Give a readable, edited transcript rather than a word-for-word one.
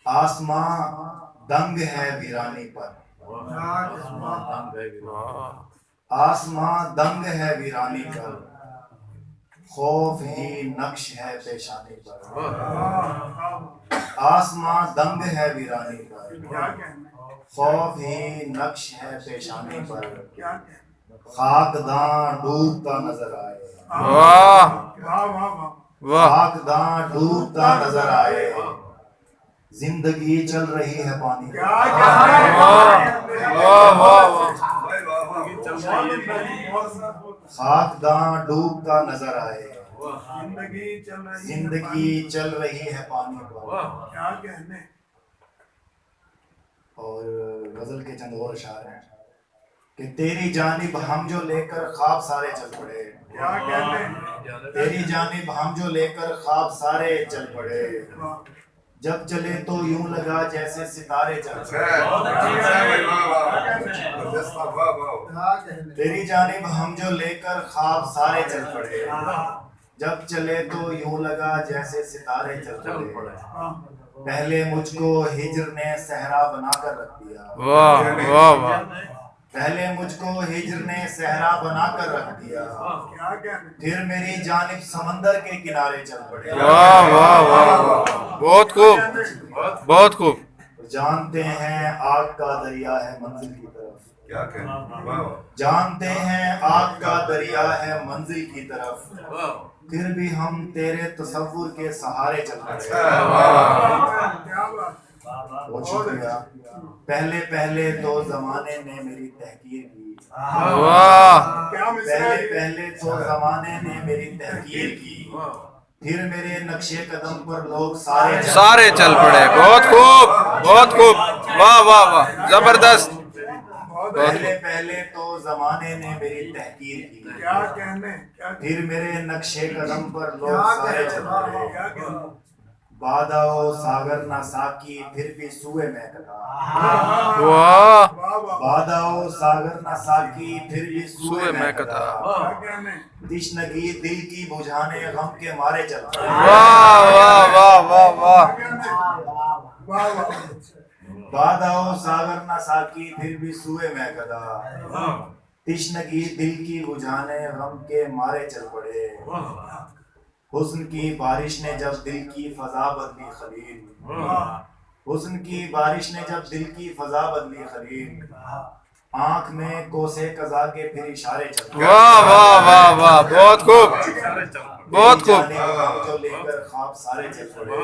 آسماں دنگ ہے ویرانی پر، آسماں دنگ ہے ویرانی پر، خوف ہی نقش ہے پیشانی پر، آسماں دنگ ہے ویرانی پر، خوف ہی نقش ہے پیشانی پر، خاکداں ڈوبتا نظر آئے، خاکداں ڈوبتا نظر آئے، زندگی چل رہی ہے پانی پر، خاکداں ڈوبتا نظر آئے، زندگی چل رہی ہے پانی پر۔ اور غزل کے چند اور اشعار ہیں کہ تیری جانب ہم جو لے کر خواب سارے چل پڑے، تیری جانب ہم جو لے کر خواب سارے چل پڑے، جب چلے تو یوں لگا جیسے ستارے چل پڑے، تیری جانب ہم جو لے کر خواب سارے چل پڑے، جب چلے تو یوں لگا جیسے ستارے چل پڑے، پہلے مجھ کو ہجر نے صحرا بنا کر رکھ دیا، پہلے مجھ کو ہجر نے صحرا بنا کر رکھ دیا، پھر میری جانب سمندر کے کنارے چل پڑے، بہت خوب، بہت خوب۔ جانتے ہیں آگ کا دریا ہے منزل کی طرف، جانتے ہیں آگ کا دریا ہے منزل کی طرف، پھر بھی ہم تیرے تصور کے سہارے چل پڑے۔ بہت شکریہ۔ پہلے پہلے تو زمانے نے میری تحقیر کی، پہلے پہلے تو زمانے نے میری تحقیر کی، پھر میرے نقش قدم پر لوگ سارے چل پڑے۔ بہت خوب، بہت خوب، واہ واہ واہ، زبردست۔ پہلے پہلے تو زمانے نے میری تحقیر کی، پھر میرے نقش قدم پر لوگ سارے چل پڑے، باداؤ ساگر نہ ساکی پھر بھی سوئے میں کتا، باداؤ ساگر نہ ساکی پھر بھی سوئے میں کتا، تشنگی دل کی بجھانے غم کے مارے چل پڑے، واہ واہ واہ واہ واہ، باداؤ ساگر نہ ساکی پھر بھی سوئے میں کتا، تشنگی دل کی بجھانے غم کے مارے چل پڑے، حسن کی بارش نے جب دل کی فضا بدلی خلیل، حسن کی بارش نے جب دل کی فضا بدلی خلیل، آنکھ میں کوسے قضا کے پھر اشارے چل پڑے، واہ واہ واہ واہ، بہت خوب، بہت خوب۔ جو لے کر خواب سارے چل پڑے۔